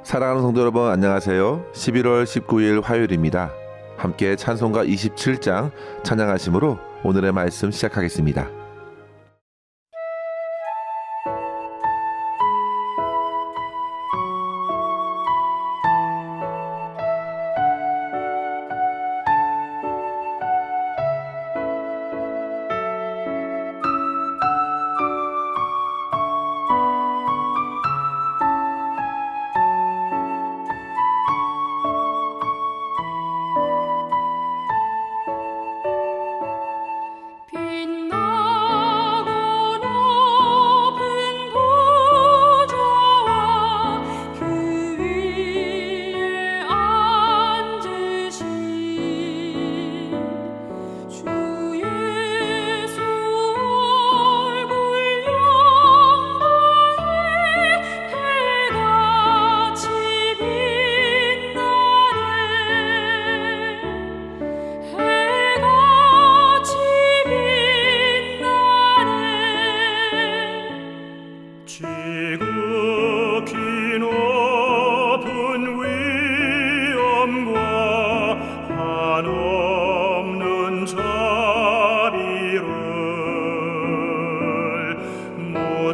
사랑하는 성도 여러분, 안녕하세요. 11월 19일 화요일입니다. 함께 찬송가 27장 찬양하심으로 오늘의 말씀 시작하겠습니다.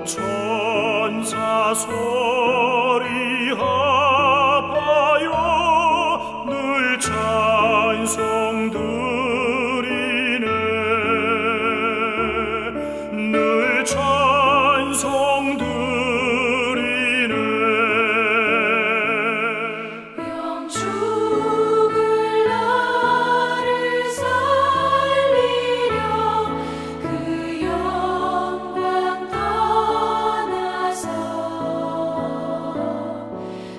천사 소리 합하여 늘 찬송 드리네. 늘 찬송 드리네. 영축을 나를 살리려 그 영광 떠나서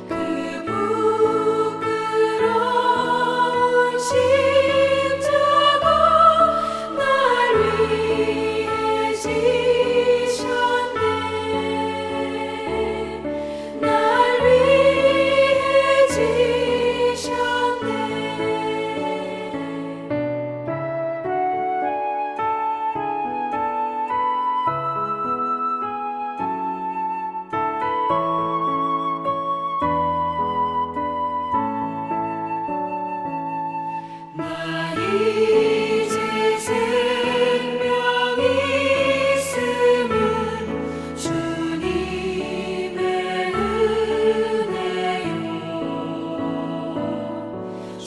그 부끄러운 십자가 날 위해 지셨네. 날 위해 지셨네. 나 이제 생명이 있음은 주님의 은혜요.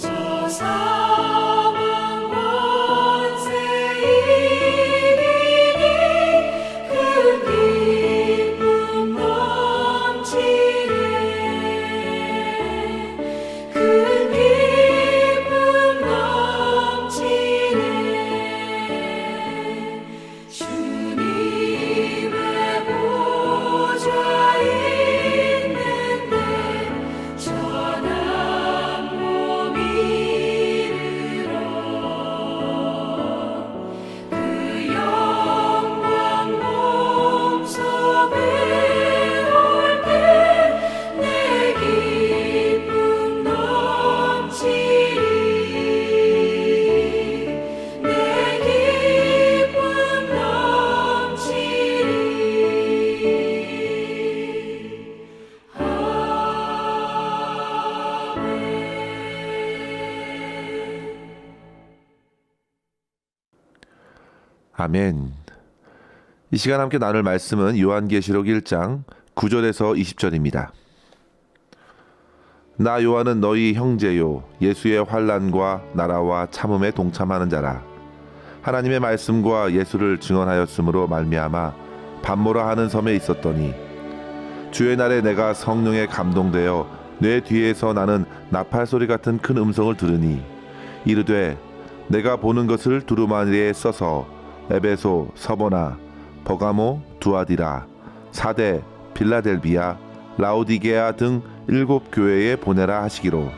저 사망 권세 이기니 큰 기쁨 넘치네. 큰 기쁨 넘치네. 주님의 보좌 있는데 전한 몸 이르러 그 영광 몸sob에 올 때 내 기쁨 넘치리. 내 기쁨 넘치리. 아멘. 이 시간 함께 나눌 말씀은 요한계시록 1장 9절에서 20절입니다. 나 요한은 너희 형제요 예수의 환난과 나라와 참음에 동참하는 자라. 하나님의 말씀과 예수를 증언하였으므로 말미암아 반모라 하는 섬에 있었더니 주의 날에 내가 성령에 감동되어 내 뒤에서 나는 나팔 소리 같은 큰 음성을 들으니 이르되 내가 보는 것을 두루마리에 써서 에베소, 서보나, 버가모, 두아디라, 사대, 빌라델비아, 라오디게아 등 7 교회에 보내라 하시기로.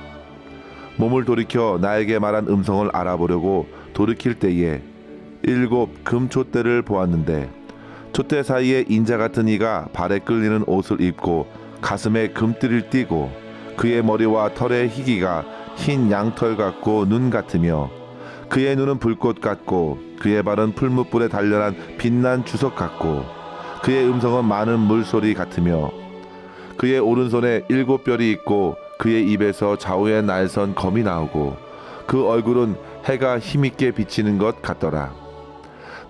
몸을 돌이켜 나에게 말한 음성을 알아보려고 돌이킬 때에 7 금촛대를 보았는데 촛대 사이에 인자 같은 이가 발에 끌리는 옷을 입고 가슴에 금띠를 띠고 그의 머리와 털의 희기가 흰 양털 같고 눈 같으며 그의 눈은 불꽃 같고 그의 발은 풀무불에 단련한 빛난 주석 같고 그의 음성은 많은 물소리 같으며 그의 오른손에 7뼈리 있고 그의 입에서 좌우에 날선 검이 나오고 그 얼굴은 해가 힘있게 비치는 것 같더라.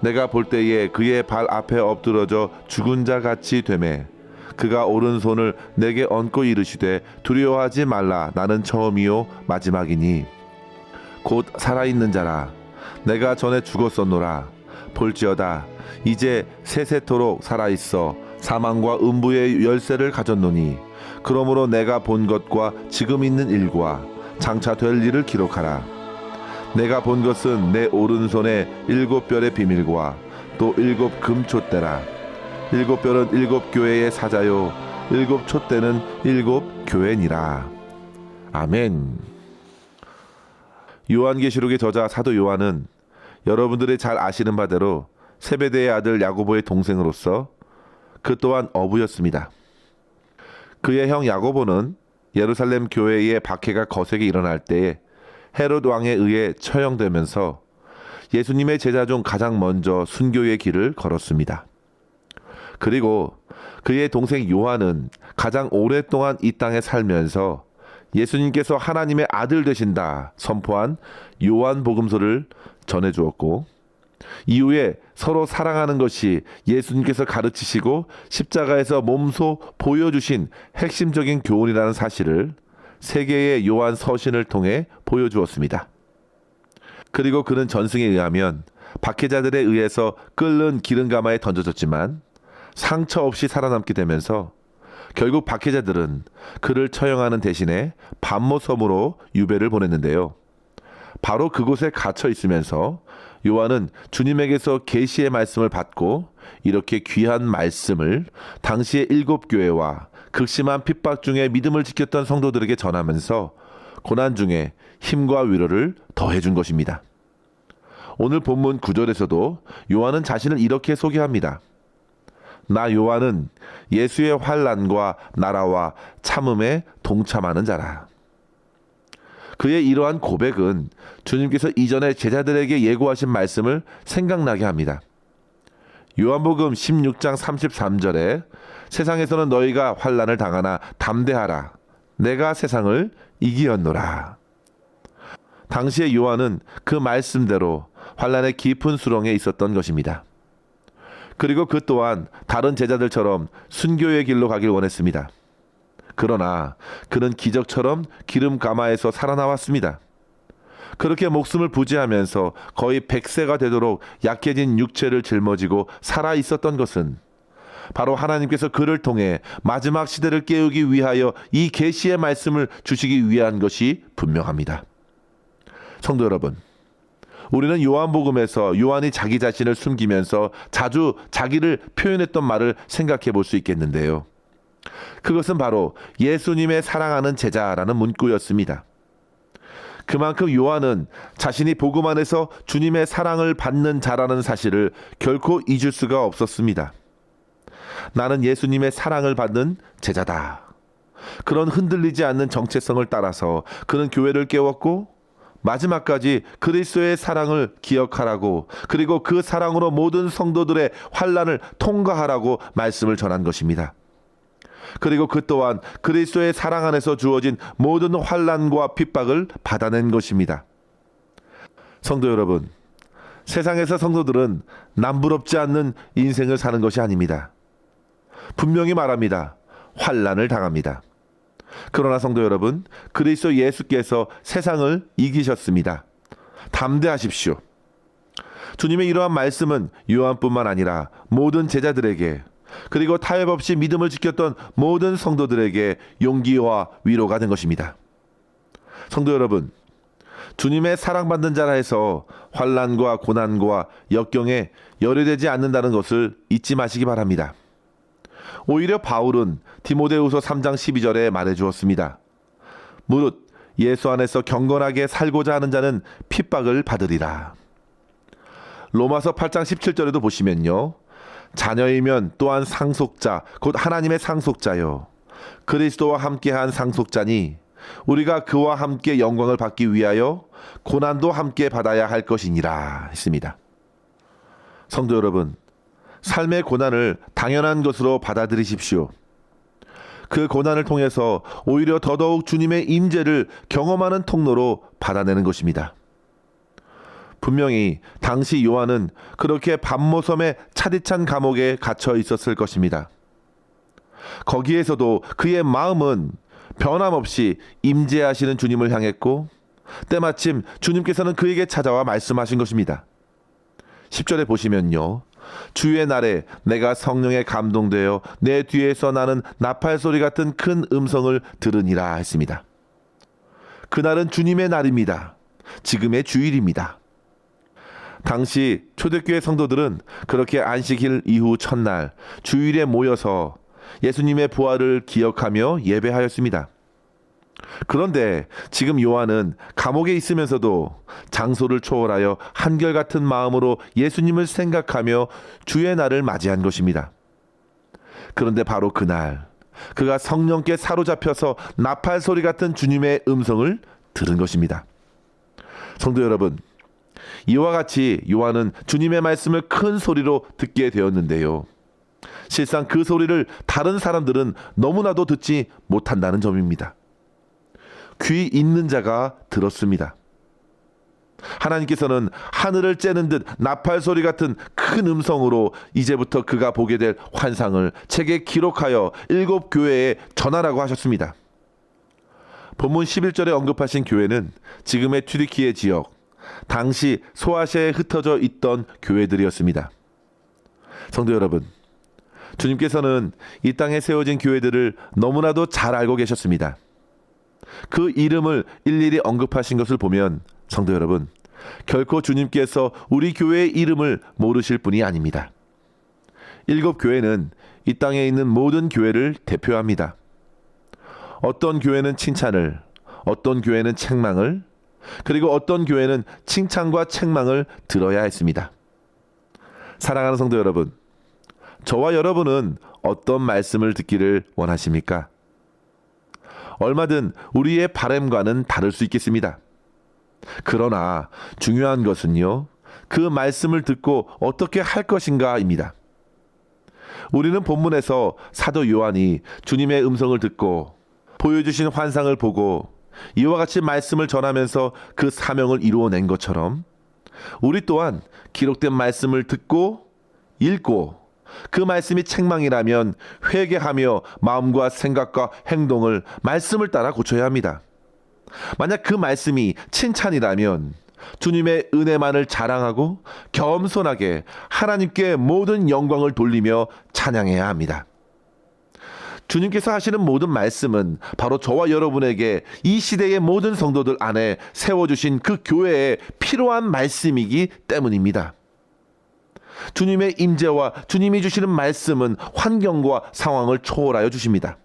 내가 볼 때에 그의 발 앞에 엎드러져 죽은 자 같이 되매 그가 오른손을 내게 얹고 이르시되 두려워하지 말라. 나는 처음이요 마지막이니 곧 살아있는 자라. 내가 전에 죽었었노라. 볼지어다 이제 세세토록 살아있어 사망과 음부의 열쇠를 가졌노니 그러므로 내가 본 것과 지금 있는 일과 장차 될 일을 기록하라. 내가 본 것은 내 오른손에 7뼈의 비밀과 또 7 금촛대라. 7뼈는 7 교회의 사자요 7 촛대는 7 교회니라. 아멘. 요한계시록의 저자 사도 요한은 여러분들이 잘 아시는 바대로 세베대의 아들 야고보의 동생으로서 그 또한 어부였습니다. 그의 형 야고보는 예루살렘 교회의 박해가 거세게 일어날 때에 헤롯 왕에 의해 처형되면서 예수님의 제자 중 가장 먼저 순교의 길을 걸었습니다. 그리고 그의 동생 요한은 가장 오랫동안 이 땅에 살면서 예수님께서 하나님의 아들 되신다 선포한 요한복음서를 전해주었고 이후에 서로 사랑하는 것이 예수님께서 가르치시고 십자가에서 몸소 보여주신 핵심적인 교훈이라는 사실을 세계의 요한 서신을 통해 보여주었습니다. 그리고 그는 전승에 의하면 박해자들에 의해서 끓는 기름가마에 던져졌지만 상처 없이 살아남게 되면서 결국 박해자들은 그를 처형하는 대신에 밤모섬으로 유배를 보냈는데요. 바로 그곳에 갇혀 있으면서 요한은 주님에게서 계시의 말씀을 받고 이렇게 귀한 말씀을 당시의 7 교회와 극심한 핍박 중에 믿음을 지켰던 성도들에게 전하면서 고난 중에 힘과 위로를 더해준 것입니다. 오늘 본문 9절에서도 요한은 자신을 이렇게 소개합니다. 나 요한은 예수의 환난과 나라와 참음에 동참하는 자라. 그의 이러한 고백은 주님께서 이전에 제자들에게 예고하신 말씀을 생각나게 합니다. 요한복음 16장 33절에 세상에서는 너희가 환난을 당하나 담대하라. 내가 세상을 이기었노라. 당시의 요한은 그 말씀대로 환난의 깊은 수렁에 있었던 것입니다. 그리고 그 또한 다른 제자들처럼 순교의 길로 가길 원했습니다. 그러나 그는 기적처럼 기름 가마에서 살아나왔습니다. 그렇게 목숨을 부지하면서 거의 100세가 되도록 약해진 육체를 짊어지고 살아 있었던 것은 바로 하나님께서 그를 통해 마지막 시대를 깨우기 위하여 이 계시의 말씀을 주시기 위한 것이 분명합니다. 성도 여러분, 우리는 요한복음에서 요한이 자기 자신을 숨기면서 자주 자기를 표현했던 말을 생각해 볼 수 있겠는데요. 그것은 바로 예수님의 사랑하는 제자라는 문구였습니다. 그만큼 요한은 자신이 복음 안에서 주님의 사랑을 받는 자라는 사실을 결코 잊을 수가 없었습니다. 나는 예수님의 사랑을 받는 제자다. 그런 흔들리지 않는 정체성을 따라서 그는 교회를 깨웠고 마지막까지 그리스도의 사랑을 기억하라고 그리고 그 사랑으로 모든 성도들의 환난을 통과하라고 말씀을 전한 것입니다. 그리고 그 또한 그리스도의 사랑 안에서 주어진 모든 환난과 핍박을 받아낸 것입니다. 성도 여러분, 세상에서 성도들은 남부럽지 않는 인생을 사는 것이 아닙니다. 분명히 말합니다. 환난을 당합니다. 그러나 성도 여러분, 그리스도 예수께서 세상을 이기셨습니다. 담대하십시오. 주님의 이러한 말씀은 요한뿐만 아니라 모든 제자들에게 그리고 타협 없이 믿음을 지켰던 모든 성도들에게 용기와 위로가 된 것입니다. 성도 여러분, 주님의 사랑받는 자라 해서 환난과 고난과 역경에 열애되지 않는다는 것을 잊지 마시기 바랍니다. 오히려 바울은 디모데후서 3장 12절에 말해주었습니다. 무릇 예수 안에서 경건하게 살고자 하는 자는 핍박을 받으리라. 로마서 8장 17절에도 보시면요. 자녀이면 또한 상속자 곧 하나님의 상속자요 그리스도와 함께한 상속자니 우리가 그와 함께 영광을 받기 위하여 고난도 함께 받아야 할 것이니라 했습니다. 성도 여러분, 삶의 고난을 당연한 것으로 받아들이십시오. 그 고난을 통해서 오히려 더더욱 주님의 임재를 경험하는 통로로 받아내는 것입니다. 분명히 당시 요한은 그렇게 밤모섬의 차디찬 감옥에 갇혀 있었을 것입니다. 거기에서도 그의 마음은 변함없이 임재하시는 주님을 향했고 때마침 주님께서는 그에게 찾아와 말씀하신 것입니다. 10절에 보시면요. 주의 날에 내가 성령에 감동되어 내 뒤에서 나는 나팔 소리 같은 큰 음성을 들으니라 했습니다. 그날은 주님의 날입니다. 지금의 주일입니다. 당시 초대교회 성도들은 그렇게 안식일 이후 첫날 주일에 모여서 예수님의 부활을 기억하며 예배하였습니다. 그런데 지금 요한은 감옥에 있으면서도 장소를 초월하여 한결같은 마음으로 예수님을 생각하며 주의 날을 맞이한 것입니다. 그런데 바로 그날 그가 성령께 사로잡혀서 나팔 소리 같은 주님의 음성을 들은 것입니다. 성도 여러분, 이와 같이 요한은 주님의 말씀을 큰 소리로 듣게 되었는데요. 실상 그 소리를 다른 사람들은 너무나도 듣지 못한다는 점입니다. 귀 있는 자가 들었습니다. 하나님께서는 하늘을 째는 듯 나팔 소리 같은 큰 음성으로 이제부터 그가 보게 될 환상을 책에 기록하여 7 교회에 전하라고 하셨습니다. 본문 11절에 언급하신 교회는 지금의 튀르키예 지역, 당시 소아시아에 흩어져 있던 교회들이었습니다. 성도 여러분, 주님께서는 이 땅에 세워진 교회들을 너무나도 잘 알고 계셨습니다. 그 이름을 일일이 언급하신 것을 보면 성도 여러분, 결코 주님께서 우리 교회의 이름을 모르실 분이 아닙니다. 7 교회는 이 땅에 있는 모든 교회를 대표합니다. 어떤 교회는 칭찬을, 어떤 교회는 책망을, 그리고 어떤 교회는 칭찬과 책망을 들어야 했습니다. 사랑하는 성도 여러분, 저와 여러분은 어떤 말씀을 듣기를 원하십니까? 얼마든 우리의 바람과는 다를 수 있겠습니다. 그러나 중요한 것은요, 그 말씀을 듣고 어떻게 할 것인가입니다. 우리는 본문에서 사도 요한이 주님의 음성을 듣고 보여주신 환상을 보고 이와 같이 말씀을 전하면서 그 사명을 이루어낸 것처럼 우리 또한 기록된 말씀을 듣고 읽고 그 말씀이 책망이라면 회개하며 마음과 생각과 행동을 말씀을 따라 고쳐야 합니다. 만약 그 말씀이 칭찬이라면 주님의 은혜만을 자랑하고 겸손하게 하나님께 모든 영광을 돌리며 찬양해야 합니다. 주님께서 하시는 모든 말씀은 바로 저와 여러분에게 이 시대의 모든 성도들 안에 세워주신 그 교회에 필요한 말씀이기 때문입니다. 주님의 임재와 주님이 주시는 말씀은 환경과 상황을 초월하여 주십니다.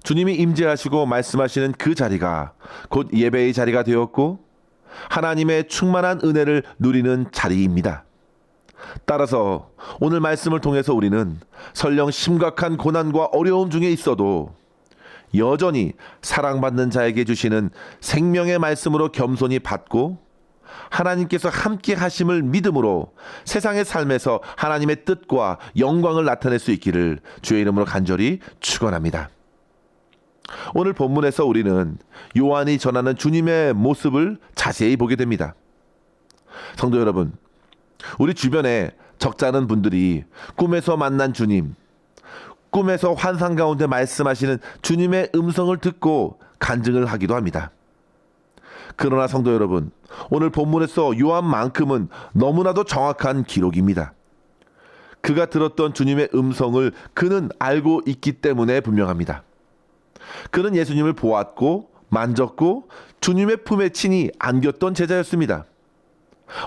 주님이 임재하시고 말씀하시는 그 자리가 곧 예배의 자리가 되었고 하나님의 충만한 은혜를 누리는 자리입니다. 따라서 오늘 말씀을 통해서 우리는 설령 심각한 고난과 어려움 중에 있어도 여전히 사랑받는 자에게 주시는 생명의 말씀으로 겸손히 받고 하나님께서 함께 하심을 믿음으로 세상의 삶에서 하나님의 뜻과 영광을 나타낼 수 있기를 주의 이름으로 간절히 축원합니다. 오늘 본문에서 우리는 요한이 전하는 주님의 모습을 자세히 보게 됩니다. 성도 여러분, 우리 주변에 적잖은 분들이 꿈에서 만난 주님, 꿈에서 환상 가운데 말씀하시는 주님의 음성을 듣고 간증을 하기도 합니다. 그러나 성도 여러분, 오늘 본문에서 요한만큼은 너무나도 정확한 기록입니다. 그가 들었던 주님의 음성을 그는 알고 있기 때문에 분명합니다. 그는 예수님을 보았고 만졌고 주님의 품에 친히 안겼던 제자였습니다.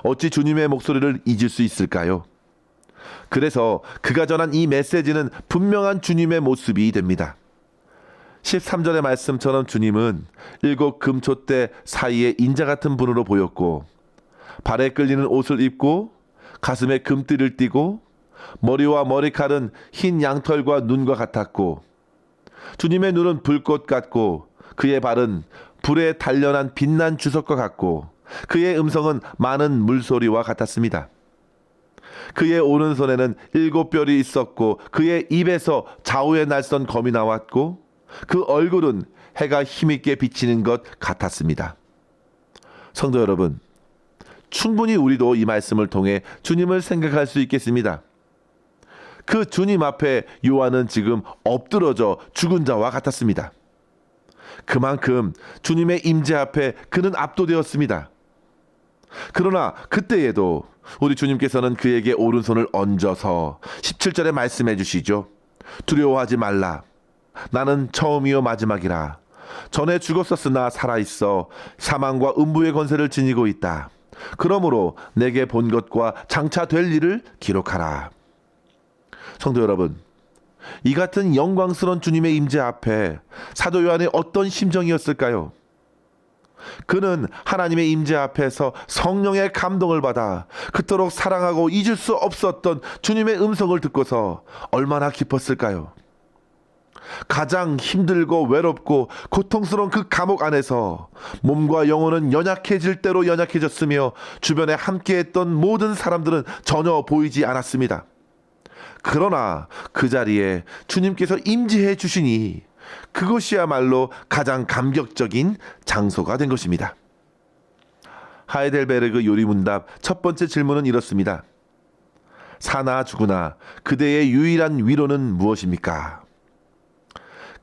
어찌 주님의 목소리를 잊을 수 있을까요? 그래서 그가 전한 이 메시지는 분명한 주님의 모습이 됩니다. 13절의 말씀처럼 주님은 7 금촛대 사이에 인자 같은 분으로 보였고 발에 끌리는 옷을 입고 가슴에 금띠를 띠고 머리와 머리칼은 흰 양털과 눈과 같았고 주님의 눈은 불꽃 같고 그의 발은 불에 단련한 빛난 주석과 같고 그의 음성은 많은 물소리와 같았습니다. 그의 오른손에는 7뼈리 있었고 그의 입에서 좌우에 날선 검이 나왔고 그 얼굴은 해가 힘있게 비치는 것 같았습니다. 성도 여러분, 충분히 우리도 이 말씀을 통해 주님을 생각할 수 있겠습니다. 그 주님 앞에 요한은 지금 엎드러져 죽은 자와 같았습니다. 그만큼 주님의 임재 앞에 그는 압도되었습니다. 그러나 그때에도 우리 주님께서는 그에게 오른손을 얹어서 17절에 말씀해 주시죠. 두려워하지 말라. 나는 처음이요 마지막이라. 전에 죽었었으나 살아있어 사망과 음부의 권세를 지니고 있다. 그러므로 내게 본 것과 장차 될 일을 기록하라. 성도 여러분, 이 같은 영광스러운 주님의 임재 앞에 사도 요한의 어떤 심정이었을까요? 그는 하나님의 임재 앞에서 성령의 감동을 받아 그토록 사랑하고 잊을 수 없었던 주님의 음성을 듣고서 얼마나 기뻤을까요? 가장 힘들고 외롭고 고통스러운 그 감옥 안에서 몸과 영혼은 연약해질 대로 연약해졌으며 주변에 함께했던 모든 사람들은 전혀 보이지 않았습니다. 그러나 그 자리에 주님께서 임재해 주시니 그것이야말로 가장 감격적인 장소가 된 것입니다. 하이델베르그 요리문답 첫 번째 질문은 이렇습니다. 사나 죽으나 그대의 유일한 위로는 무엇입니까?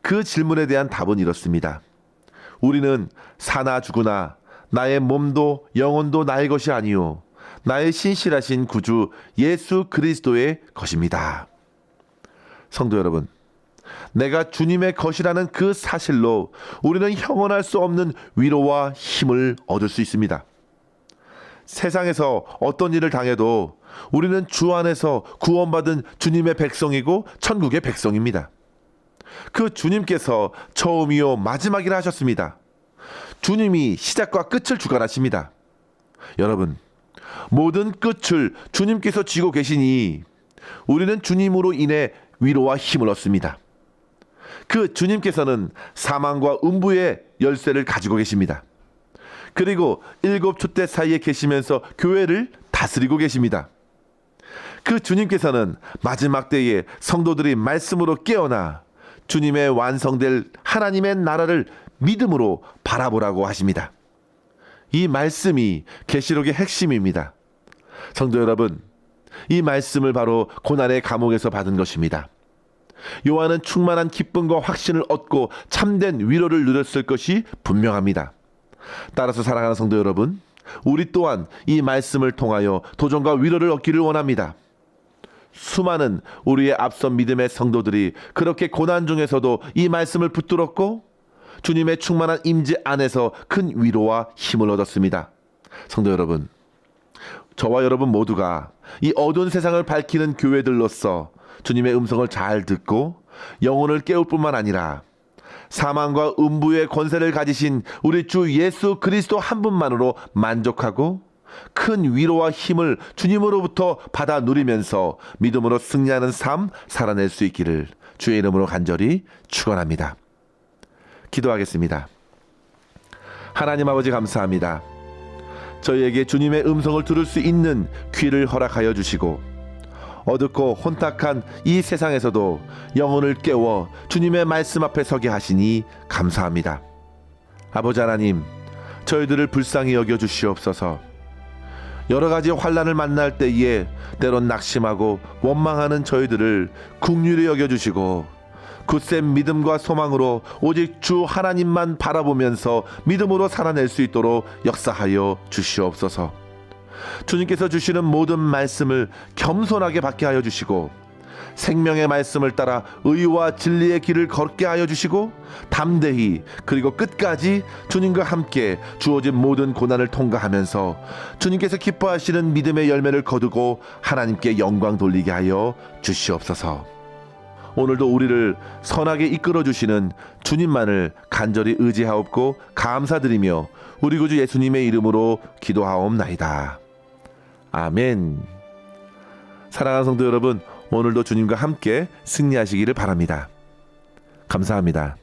그 질문에 대한 답은 이렇습니다. 우리는 사나 죽으나 나의 몸도 영혼도 나의 것이 아니요 나의 신실하신 구주 예수 그리스도의 것입니다. 성도 여러분, 내가 주님의 것이라는 그 사실로 우리는 형언할 수 없는 위로와 힘을 얻을 수 있습니다. 세상에서 어떤 일을 당해도 우리는 주 안에서 구원받은 주님의 백성이고 천국의 백성입니다. 그 주님께서 처음이요 마지막이라 하셨습니다. 주님이 시작과 끝을 주관하십니다. 여러분, 모든 끝을 주님께서 쥐고 계시니 우리는 주님으로 인해 위로와 힘을 얻습니다. 그 주님께서는 사망과 음부의 열쇠를 가지고 계십니다. 그리고 7 촛대 사이에 계시면서 교회를 다스리고 계십니다. 그 주님께서는 마지막 때에 성도들이 말씀으로 깨어나 주님의 완성될 하나님의 나라를 믿음으로 바라보라고 하십니다. 이 말씀이 계시록의 핵심입니다. 성도 여러분, 이 말씀을 바로 고난의 감옥에서 받은 것입니다. 요한은 충만한 기쁨과 확신을 얻고 참된 위로를 누렸을 것이 분명합니다. 따라서 사랑하는 성도 여러분, 우리 또한 이 말씀을 통하여 도전과 위로를 얻기를 원합니다. 수많은 우리의 앞선 믿음의 성도들이 그렇게 고난 중에서도 이 말씀을 붙들었고 주님의 충만한 임재 안에서 큰 위로와 힘을 얻었습니다. 성도 여러분, 저와 여러분 모두가 이 어두운 세상을 밝히는 교회들로서 주님의 음성을 잘 듣고 영혼을 깨울 뿐만 아니라 사망과 음부의 권세를 가지신 우리 주 예수 그리스도 한 분만으로 만족하고 큰 위로와 힘을 주님으로부터 받아 누리면서 믿음으로 승리하는 삶 살아낼 수 있기를 주의 이름으로 간절히 축원합니다. 기도하겠습니다. 하나님 아버지 감사합니다. 저희에게 주님의 음성을 들을 수 있는 귀를 허락하여 주시고 어둡고 혼탁한 이 세상에서도 영혼을 깨워 주님의 말씀 앞에 서게 하시니 감사합니다. 아버지 하나님, 저희들을 불쌍히 여겨 주시옵소서. 여러 가지 환난을 만날 때에 때론 낙심하고 원망하는 저희들을 긍휼히 여겨 주시고 굳센 믿음과 소망으로 오직 주 하나님만 바라보면서 믿음으로 살아낼 수 있도록 역사하여 주시옵소서. 주님께서 주시는 모든 말씀을 겸손하게 받게 하여 주시고 생명의 말씀을 따라 의와 진리의 길을 걷게 하여 주시고 담대히 그리고 끝까지 주님과 함께 주어진 모든 고난을 통과하면서 주님께서 기뻐하시는 믿음의 열매를 거두고 하나님께 영광 돌리게 하여 주시옵소서. 오늘도 우리를 선하게 이끌어 주시는 주님만을 간절히 의지하옵고 감사드리며 우리 구주 예수님의 이름으로 기도하옵나이다. 아멘. 사랑하는 성도 여러분, 오늘도 주님과 함께 승리하시기를 바랍니다. 감사합니다.